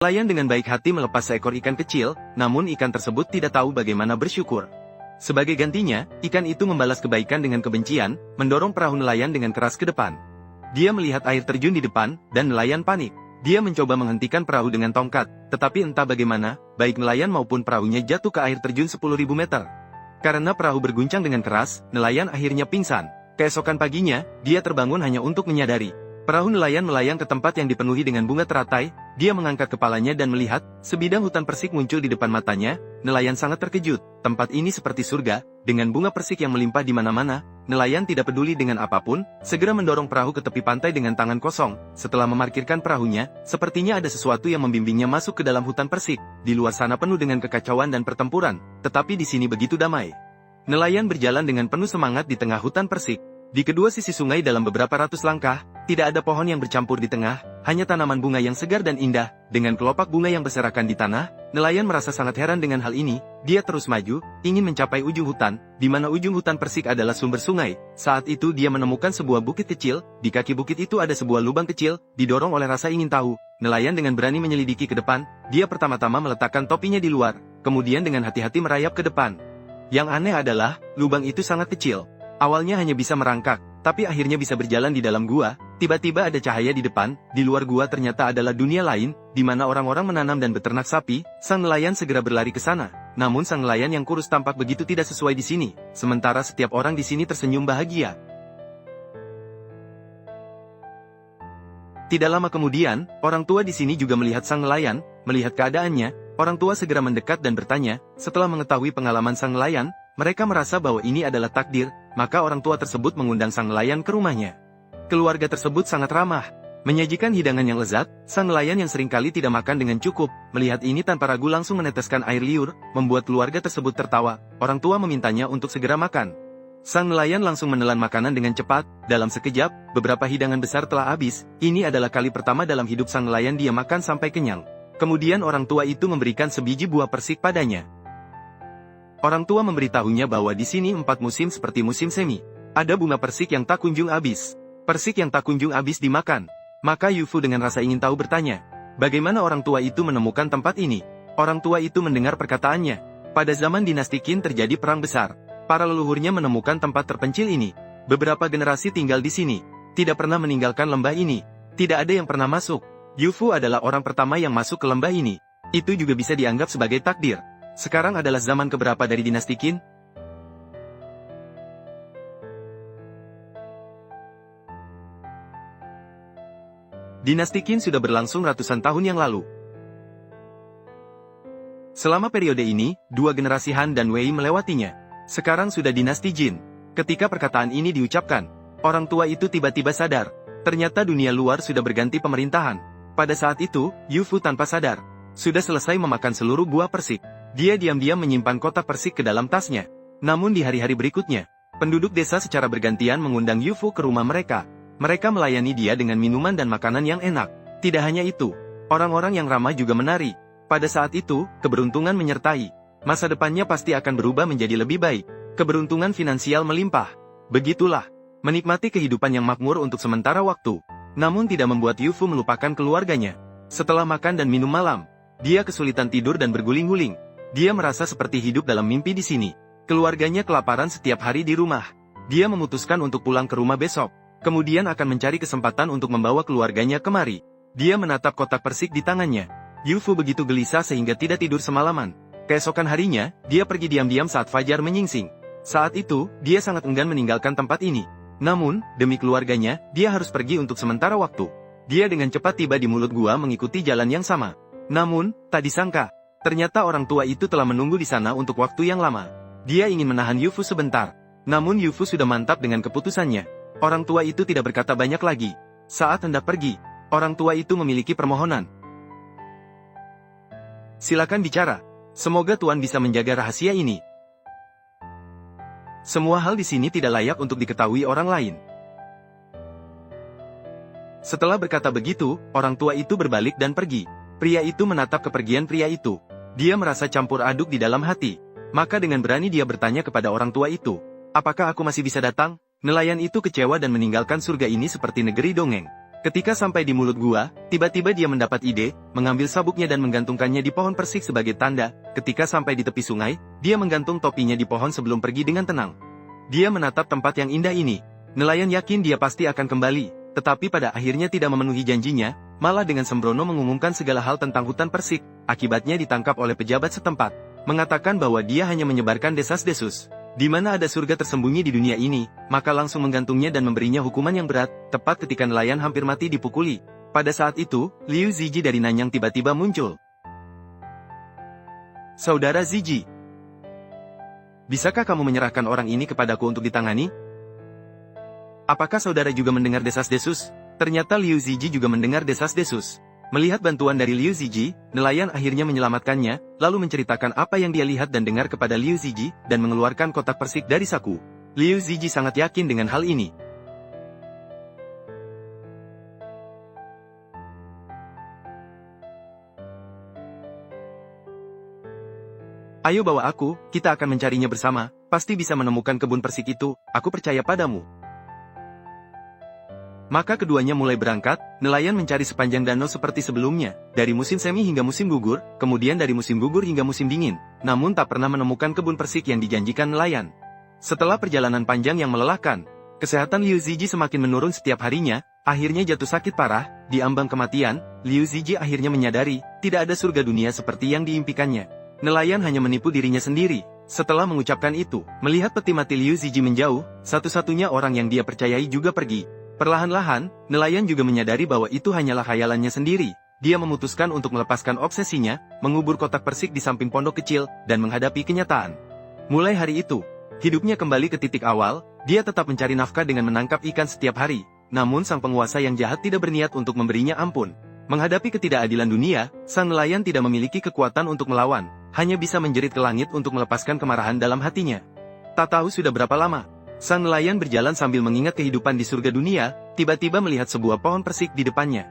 Nelayan dengan baik hati melepas seekor ikan kecil, namun ikan tersebut tidak tahu bagaimana bersyukur. Sebagai gantinya, ikan itu membalas kebaikan dengan kebencian, mendorong perahu nelayan dengan keras ke depan. Dia melihat air terjun di depan, dan nelayan panik. Dia mencoba menghentikan perahu dengan tongkat, tetapi entah bagaimana, baik nelayan maupun perahunya jatuh ke air terjun 10.000 meter. Karena perahu berguncang dengan keras, nelayan akhirnya pingsan. Keesokan paginya, dia terbangun hanya untuk menyadari. Perahu nelayan melayang ke tempat yang dipenuhi dengan bunga teratai. Dia mengangkat kepalanya dan melihat, sebidang hutan persik muncul di depan matanya. Nelayan sangat terkejut. Tempat ini seperti surga, dengan bunga persik yang melimpah di mana-mana. Nelayan tidak peduli dengan apapun, segera mendorong perahu ke tepi pantai dengan tangan kosong. Setelah memarkirkan perahunya, sepertinya ada sesuatu yang membimbingnya masuk ke dalam hutan persik. Di luar sana penuh dengan kekacauan dan pertempuran, tetapi di sini begitu damai. Nelayan berjalan dengan penuh semangat di tengah hutan persik. Di kedua sisi sungai dalam beberapa ratus langkah, tidak ada pohon yang bercampur di tengah, hanya tanaman bunga yang segar dan indah, dengan kelopak bunga yang berserakan di tanah. Nelayan merasa sangat heran dengan hal ini. Dia terus maju, ingin mencapai ujung hutan, di mana ujung hutan persik adalah sumber sungai. Saat itu dia menemukan sebuah bukit kecil. Di kaki bukit itu ada sebuah lubang kecil. Didorong oleh rasa ingin tahu, nelayan dengan berani menyelidiki ke depan. Dia pertama-tama meletakkan topinya di luar, kemudian dengan hati-hati merayap ke depan. Yang aneh adalah, lubang itu sangat kecil. Awalnya hanya bisa merangkak, tapi akhirnya bisa berjalan di dalam gua. Tiba-tiba ada cahaya di depan. Di luar gua ternyata adalah dunia lain, di mana orang-orang menanam dan beternak sapi. Sang nelayan segera berlari ke sana. Namun sang nelayan yang kurus tampak begitu tidak sesuai di sini. Sementara setiap orang di sini tersenyum bahagia. Tidak lama kemudian, orang tua di sini juga melihat sang nelayan. Melihat keadaannya, orang tua segera mendekat dan bertanya. Setelah mengetahui pengalaman sang nelayan, mereka merasa bahwa ini adalah takdir. Maka orang tua tersebut mengundang sang nelayan ke rumahnya. Keluarga tersebut sangat ramah, menyajikan hidangan yang lezat. Sang nelayan yang seringkali tidak makan dengan cukup, melihat ini tanpa ragu langsung meneteskan air liur, membuat keluarga tersebut tertawa. Orang tua memintanya untuk segera makan. Sang nelayan langsung menelan makanan dengan cepat. Dalam sekejap, beberapa hidangan besar telah habis. Ini adalah kali pertama dalam hidup sang nelayan dia makan sampai kenyang. Kemudian orang tua itu memberikan sebiji buah persik padanya. Orang tua memberitahunya bahwa di sini 4 musim seperti musim semi. Ada bunga persik yang tak kunjung habis. Persik yang tak kunjung habis dimakan. Maka Yufu dengan rasa ingin tahu bertanya, bagaimana orang tua itu menemukan tempat ini? Orang tua itu mendengar perkataannya. Pada zaman dinasti Qin terjadi perang besar. Para leluhurnya menemukan tempat terpencil ini. Beberapa generasi tinggal di sini. Tidak pernah meninggalkan lembah ini. Tidak ada yang pernah masuk. Yufu adalah orang pertama yang masuk ke lembah ini. Itu juga bisa dianggap sebagai takdir. Sekarang adalah zaman keberapa dari dinasti Qin? Dinasti Qin sudah berlangsung ratusan tahun yang lalu. Selama periode ini, 2 generasi Han dan Wei melewatinya. Sekarang sudah dinasti Jin. Ketika perkataan ini diucapkan, orang tua itu tiba-tiba sadar. Ternyata dunia luar sudah berganti pemerintahan. Pada saat itu, Yufu tanpa sadar sudah selesai memakan seluruh buah persik. Dia diam-diam menyimpan kotak persik ke dalam tasnya. Namun di hari-hari berikutnya, penduduk desa secara bergantian mengundang Yufu ke rumah mereka. Mereka melayani dia dengan minuman dan makanan yang enak. Tidak hanya itu, orang-orang yang ramah juga menari. Pada saat itu, keberuntungan menyertai. Masa depannya pasti akan berubah menjadi lebih baik. Keberuntungan finansial melimpah. Begitulah, menikmati kehidupan yang makmur untuk sementara waktu. Namun tidak membuat Yufu melupakan keluarganya. Setelah makan dan minum malam, dia kesulitan tidur dan berguling-guling. Dia merasa seperti hidup dalam mimpi di sini. Keluarganya kelaparan setiap hari di rumah. Dia memutuskan untuk pulang ke rumah besok. Kemudian akan mencari kesempatan untuk membawa keluarganya kemari. Dia menatap kotak persik di tangannya. Yufu begitu gelisah sehingga tidak tidur semalaman. Keesokan harinya, dia pergi diam-diam saat fajar menyingsing. Saat itu, dia sangat enggan meninggalkan tempat ini. Namun, demi keluarganya, dia harus pergi untuk sementara waktu. Dia dengan cepat tiba di mulut gua mengikuti jalan yang sama. Namun, tak disangka, ternyata orang tua itu telah menunggu di sana untuk waktu yang lama. Dia ingin menahan Yufu sebentar. Namun Yufu sudah mantap dengan keputusannya. Orang tua itu tidak berkata banyak lagi. Saat hendak pergi, orang tua itu memiliki permohonan. Silakan bicara. Semoga Tuan bisa menjaga rahasia ini. Semua hal di sini tidak layak untuk diketahui orang lain. Setelah berkata begitu, orang tua itu berbalik dan pergi. Pria itu menatap kepergian pria itu. Dia merasa campur aduk di dalam hati. Maka dengan berani dia bertanya kepada orang tua itu, apakah aku masih bisa datang? Nelayan itu kecewa dan meninggalkan surga ini seperti negeri dongeng. Ketika sampai di mulut gua, tiba-tiba dia mendapat ide, mengambil sabuknya dan menggantungkannya di pohon persik sebagai tanda. Ketika sampai di tepi sungai, dia menggantung topinya di pohon sebelum pergi dengan tenang. Dia menatap tempat yang indah ini. Nelayan yakin dia pasti akan kembali, tetapi pada akhirnya tidak memenuhi janjinya, malah dengan sembrono mengumumkan segala hal tentang hutan persik. Akibatnya ditangkap oleh pejabat setempat, mengatakan bahwa dia hanya menyebarkan desas-desus. Di mana ada surga tersembunyi di dunia ini, maka langsung menggantungnya dan memberinya hukuman yang berat, tepat ketika nelayan hampir mati dipukuli. Pada saat itu, Liu Ziji dari Nanyang tiba-tiba muncul. Saudara Ziji, bisakah kamu menyerahkan orang ini kepadaku untuk ditangani? Apakah saudara juga mendengar desas-desus? Ternyata Liu Ziji juga mendengar desas-desus. Melihat bantuan dari Liu Ziji, nelayan akhirnya menyelamatkannya, lalu menceritakan apa yang dia lihat dan dengar kepada Liu Ziji, dan mengeluarkan kotak persik dari saku. Liu Ziji sangat yakin dengan hal ini. Ayo bawa aku, kita akan mencarinya bersama, pasti bisa menemukan kebun persik itu, aku percaya padamu. Maka keduanya mulai berangkat, nelayan mencari sepanjang danau seperti sebelumnya, dari musim semi hingga musim gugur, kemudian dari musim gugur hingga musim dingin, namun tak pernah menemukan kebun persik yang dijanjikan nelayan. Setelah perjalanan panjang yang melelahkan, kesehatan Liu Ziji semakin menurun setiap harinya, akhirnya jatuh sakit parah, di ambang kematian, Liu Ziji akhirnya menyadari, tidak ada surga dunia seperti yang diimpikannya. Nelayan hanya menipu dirinya sendiri. Setelah mengucapkan itu, melihat peti mati Liu Ziji menjauh, satu-satunya orang yang dia percayai juga pergi. Perlahan-lahan, nelayan juga menyadari bahwa itu hanyalah khayalannya sendiri. Dia memutuskan untuk melepaskan obsesinya, mengubur kotak persik di samping pondok kecil, dan menghadapi kenyataan. Mulai hari itu, hidupnya kembali ke titik awal, dia tetap mencari nafkah dengan menangkap ikan setiap hari. Namun sang penguasa yang jahat tidak berniat untuk memberinya ampun. Menghadapi ketidakadilan dunia, sang nelayan tidak memiliki kekuatan untuk melawan, hanya bisa menjerit ke langit untuk melepaskan kemarahan dalam hatinya. Tak tahu sudah berapa lama, sang nelayan berjalan sambil mengingat kehidupan di surga dunia, tiba-tiba melihat sebuah pohon persik di depannya.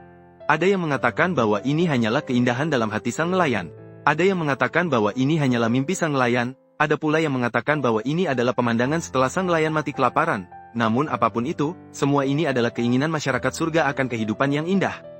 Ada yang mengatakan bahwa ini hanyalah keindahan dalam hati sang nelayan. Ada yang mengatakan bahwa ini hanyalah mimpi sang nelayan, ada pula yang mengatakan bahwa ini adalah pemandangan setelah sang nelayan mati kelaparan. Namun apapun itu, semua ini adalah keinginan masyarakat surga akan kehidupan yang indah.